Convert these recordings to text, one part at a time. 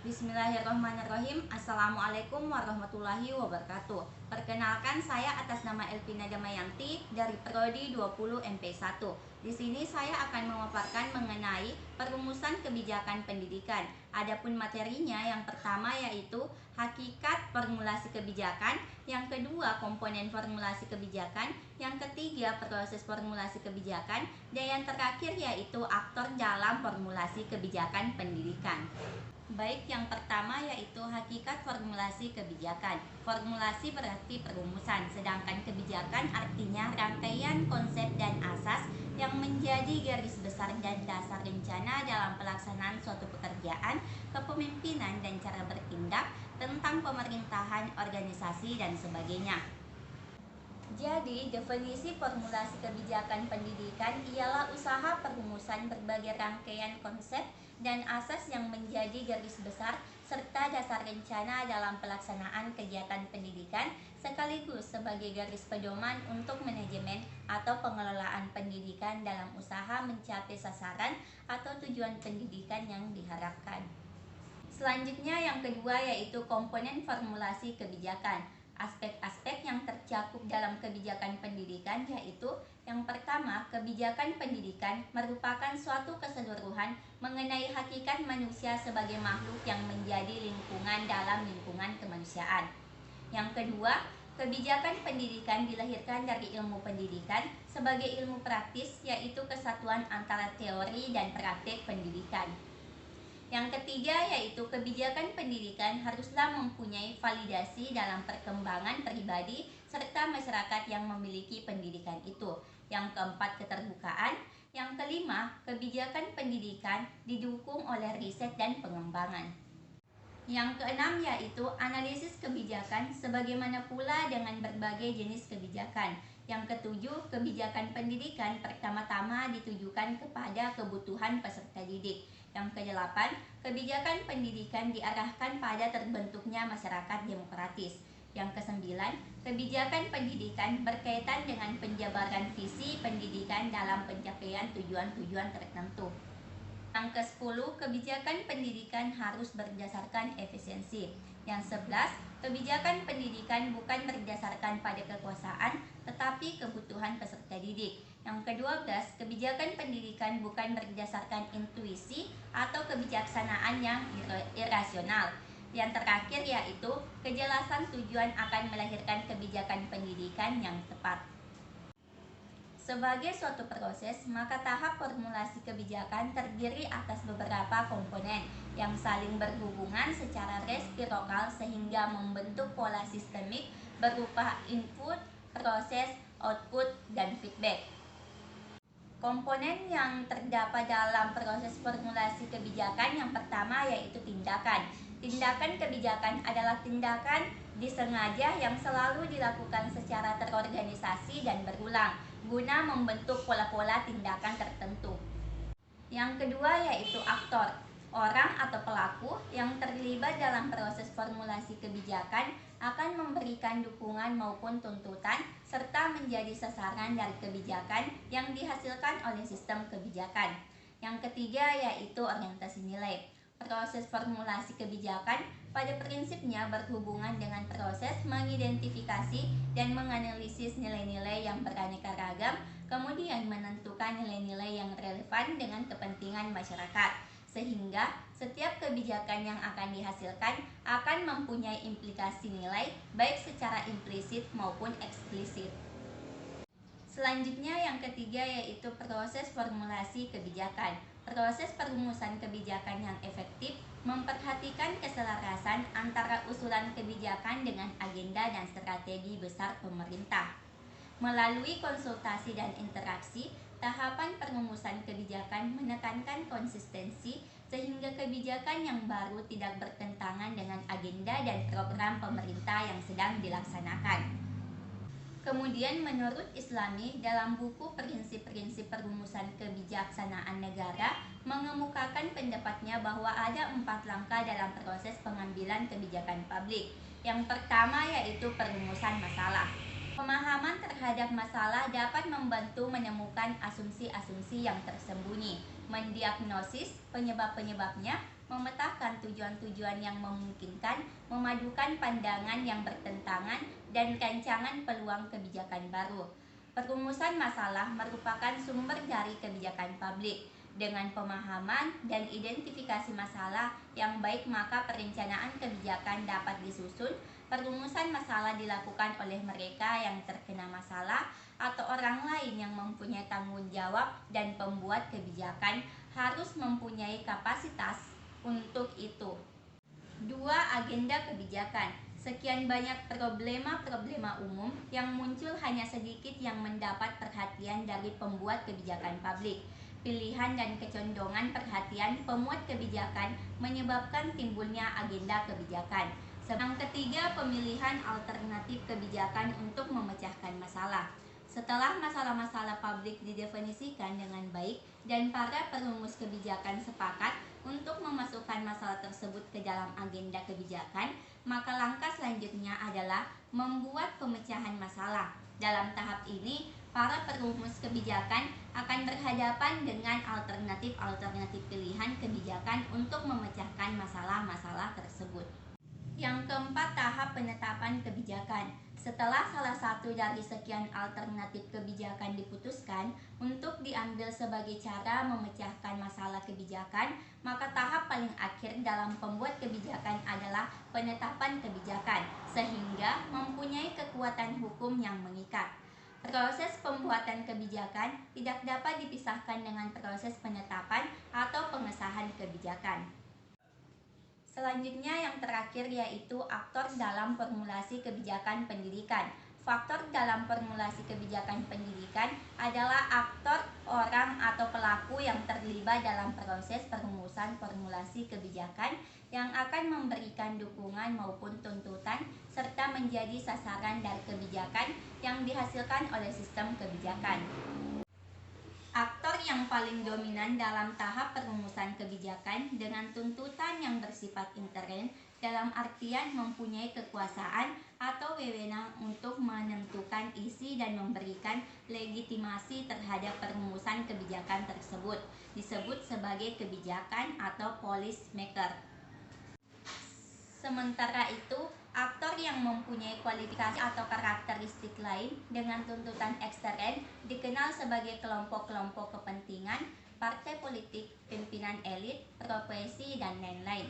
Bismillahirrahmanirrahim. Assalamualaikum warahmatullahi wabarakatuh. Perkenalkan, saya atas nama Elvina Damayanti dari Prodi 20 MP1. Di sini saya akan memaparkan mengenai perumusan kebijakan pendidikan. Adapun materinya, yang pertama yaitu hakikat formulasi kebijakan, yang kedua komponen formulasi kebijakan, yang ketiga proses formulasi kebijakan, dan yang terakhir yaitu aktor dalam formulasi kebijakan pendidikan. Baik, yang pertama yaitu hakikat formulasi kebijakan. Formulasi berarti perumusan, sedangkan kebijakan artinya rangkaian konsep dan asas yang menjadi garis besar dan dasar rencana dalam pelaksanaan suatu pekerjaan, kepemimpinan, dan cara bertindak tentang pemerintahan, organisasi, dan sebagainya. Jadi, definisi formulasi kebijakan pendidikan ialah usaha perumusan berbagai rangkaian konsep dan asas yang menjadi garis besar serta dasar rencana dalam pelaksanaan kegiatan pendidikan, sekaligus sebagai garis pedoman untuk manajemen atau pengelolaan pendidikan dalam usaha mencapai sasaran atau tujuan pendidikan yang diharapkan. Selanjutnya, yang kedua yaitu komponen formulasi kebijakan. Aspek-aspek yang tercakup dalam kebijakan pendidikan yaitu yang pertama, kebijakan pendidikan merupakan suatu keseluruhan mengenai hakikat manusia sebagai makhluk yang menjadi lingkungan dalam lingkungan kemanusiaan. Yang kedua, kebijakan pendidikan dilahirkan dari ilmu pendidikan sebagai ilmu praktis, yaitu kesatuan antara teori dan praktik pendidikan. Yang ketiga yaitu kebijakan pendidikan haruslah mempunyai validasi dalam perkembangan pribadi serta masyarakat yang memiliki pendidikan itu. Yang keempat, keterbukaan. Yang kelima, kebijakan pendidikan didukung oleh riset dan pengembangan. Yang keenam yaitu analisis kebijakan, sebagaimana pula dengan berbagai jenis kebijakan. Yang ketujuh, kebijakan pendidikan pertama-tama ditujukan kepada kebutuhan peserta didik. Yang kedelapan, kebijakan pendidikan diarahkan pada terbentuknya masyarakat demokratis. Yang kesembilan, kebijakan pendidikan berkaitan dengan penjabaran visi pendidikan dalam pencapaian tujuan-tujuan tertentu. Yang ke-10, kebijakan pendidikan harus berdasarkan efisiensi. Yang 11, kebijakan pendidikan bukan berdasarkan pada kekuasaan, tetapi kebutuhan peserta didik. Yang ke-12, kebijakan pendidikan bukan berdasarkan intuisi atau kebijaksanaan yang irasional. Yang terakhir yaitu kejelasan tujuan akan melahirkan kebijakan pendidikan yang tepat. Sebagai suatu proses, maka tahap formulasi kebijakan terdiri atas beberapa komponen yang saling berhubungan secara resiprokal sehingga membentuk pola sistemik berupa input, proses, output, dan feedback. Komponen yang terdapat dalam proses formulasi kebijakan yang pertama yaitu tindakan. Tindakan kebijakan adalah tindakan disengaja yang selalu dilakukan secara terorganisasi dan berulang guna membentuk pola-pola tindakan tertentu. Yang kedua yaitu aktor, orang atau pelaku yang terlibat dalam proses formulasi kebijakan akan memberikan dukungan maupun tuntutan serta menjadi sasaran dari kebijakan yang dihasilkan oleh sistem kebijakan. Yang ketiga yaitu orientasi nilai. Proses formulasi kebijakan pada prinsipnya berhubungan dengan proses mengidentifikasi dan menganalisis nilai-nilai yang beraneka ragam, kemudian menentukan nilai-nilai yang relevan dengan kepentingan masyarakat, sehingga setiap kebijakan yang akan dihasilkan akan mempunyai implikasi nilai baik secara implisit maupun eksplisit. Selanjutnya yang ketiga yaitu proses formulasi kebijakan. Proses perumusan kebijakan yang efektif memperhatikan keselarasan antara usulan kebijakan dengan agenda dan strategi besar pemerintah. Melalui konsultasi dan interaksi, tahapan perumusan kebijakan menekankan konsistensi sehingga kebijakan yang baru tidak bertentangan dengan agenda dan program pemerintah yang sedang dilaksanakan. Kemudian menurut Islami, dalam buku Prinsip-Prinsip Perumusan Kebijaksanaan Negara mengemukakan pendapatnya bahwa ada 4 langkah dalam proses pengambilan kebijakan publik. Yang pertama yaitu perumusan masalah. Pemahaman terhadap masalah dapat membantu menemukan asumsi-asumsi yang tersembunyi, mendiagnosis penyebab-penyebabnya, memetakan tujuan-tujuan yang memungkinkan, memadukan pandangan yang bertentangan, dan rancangan peluang kebijakan baru. Perumusan masalah merupakan sumber dari kebijakan publik. Dengan pemahaman dan identifikasi masalah yang baik, maka perencanaan kebijakan dapat disusun. Perumusan masalah dilakukan oleh mereka yang terkena masalah atau orang lain yang mempunyai tanggung jawab, dan pembuat kebijakan harus mempunyai kapasitas untuk itu. 2. Agenda kebijakan. Sekian banyak problema-problema umum yang muncul, hanya sedikit yang mendapat perhatian dari pembuat kebijakan publik. Pilihan dan kecondongan perhatian pemuat kebijakan menyebabkan timbulnya agenda kebijakan. Yang ketiga, pemilihan alternatif kebijakan untuk memecahkan masalah. Setelah masalah-masalah publik didefinisikan dengan baik dan para perumus kebijakan sepakat untuk memasukkan masalah tersebut ke dalam agenda kebijakan, maka langkah selanjutnya adalah membuat pemecahan masalah. Dalam tahap ini, para perumus kebijakan akan berhadapan dengan alternatif-alternatif pilihan kebijakan untuk memecahkan masalah-masalah tersebut. Yang keempat, tahap penetapan kebijakan. Setelah salah satu dari sekian alternatif kebijakan diputuskan untuk diambil sebagai cara memecahkan masalah kebijakan, maka tahap paling akhir dalam pembuat kebijakan adalah penetapan kebijakan, sehingga mempunyai kekuatan hukum yang mengikat. Proses pembuatan kebijakan tidak dapat dipisahkan dengan proses penetapan atau pengesahan kebijakan. Selanjutnya, yang terakhir, yaitu aktor dalam formulasi kebijakan pendidikan. Faktor dalam formulasi kebijakan pendidikan adalah aktor, orang atau pelaku yang terlibat dalam proses perumusan formulasi kebijakan, yang akan memberikan dukungan maupun tuntutan serta menjadi sasaran dari kebijakan yang dihasilkan oleh sistem kebijakan. Aktor yang paling dominan dalam tahap perumusan kebijakan dengan tuntutan yang bersifat intern, dalam artian mempunyai kekuasaan atau wewenang untuk menentukan isi dan memberikan legitimasi terhadap perumusan kebijakan tersebut, disebut sebagai kebijakan atau policy maker. Sementara itu, aktor yang mempunyai kualifikasi atau karakteristik lain dengan tuntutan ekstern dikenal sebagai kelompok-kelompok kepentingan, partai politik, pimpinan elit, profesi, dan lain-lain.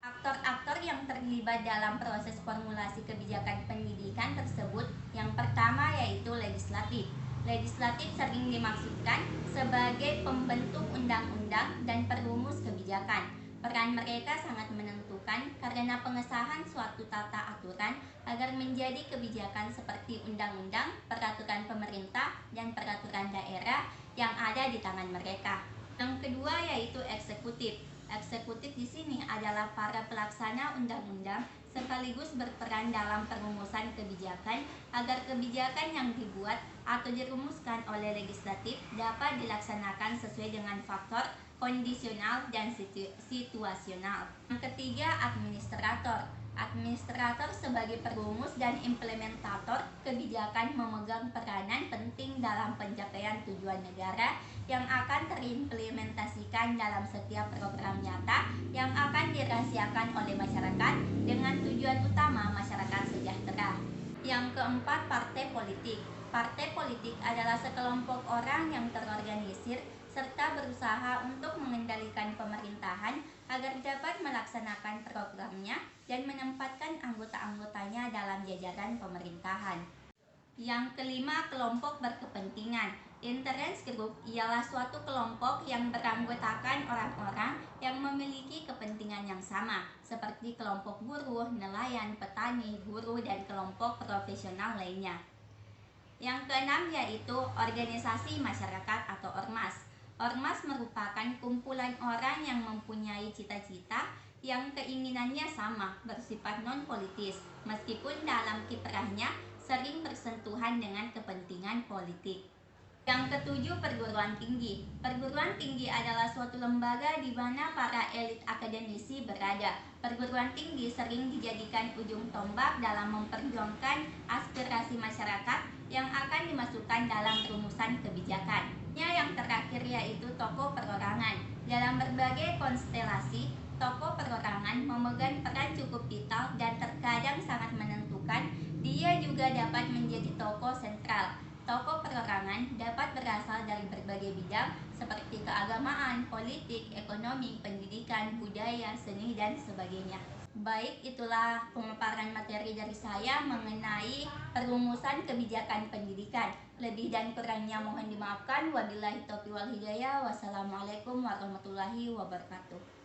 Aktor-aktor yang terlibat dalam proses formulasi kebijakan pendidikan tersebut, yang pertama yaitu legislatif. Legislatif sering dimaksudkan sebagai pembentuk undang-undang dan perumus kebijakan. Peran mereka sangat menentukan karena pengesahan suatu tata aturan agar menjadi kebijakan seperti undang-undang, peraturan pemerintah, dan peraturan daerah yang ada di tangan mereka. Yang kedua yaitu eksekutif. Eksekutif di sini adalah para pelaksana undang-undang sekaligus berperan dalam perumusan kebijakan agar kebijakan yang dibuat atau dirumuskan oleh legislatif dapat dilaksanakan sesuai dengan faktor kondisional dan situasional. Yang ketiga, administrator. Administrator sebagai perumus dan implementator kebijakan memegang peranan penting dalam pencapaian tujuan negara yang akan terimplementasikan dalam setiap program nyata yang akan dirahasiakan oleh masyarakat dengan tujuan utama masyarakat sejahtera. Yang keempat, partai politik. Partai politik adalah sekelompok orang yang terorganisir serta berusaha untuk mengendalikan pemerintahan agar dapat melaksanakan programnya dan menempatkan anggota-anggotanya dalam jajaran pemerintahan. Yang kelima, kelompok berkepentingan. Interest group ialah suatu kelompok yang beranggotakan orang-orang yang memiliki kepentingan yang sama, seperti kelompok buruh, nelayan, petani, guru, dan kelompok profesional lainnya. Yang keenam yaitu organisasi masyarakat atau ormas. Ormas merupakan kumpulan orang yang mempunyai cita-cita yang keinginannya sama, bersifat non-politis, meskipun dalam kiprahnya sering bersentuhan dengan kepentingan politik. Yang ketujuh, perguruan tinggi. Perguruan tinggi adalah suatu lembaga di mana para elit akademisi berada. Perguruan tinggi sering dijadikan ujung tombak dalam memperjuangkan aspirasi masyarakat yang akan dimasukkan dalam rumusan kebijakan. Yang terakhir yaitu tokoh perorangan. Dalam berbagai konstelasi, tokoh perorangan memegang peran cukup vital dan terkadang sangat menentukan. Dia juga dapat menjadi tokoh sentral. Tokoh perorangan dapat berasal dari berbagai bidang seperti keagamaan, politik, ekonomi, pendidikan, budaya, seni, dan sebagainya. Baik, itulah pemaparan materi dari saya mengenai perumusan kebijakan pendidikan. Lebih dan kurangnya mohon dimaafkan. Wabillahi taufiq wal hidayah. Wassalamualaikum warahmatullahi wabarakatuh.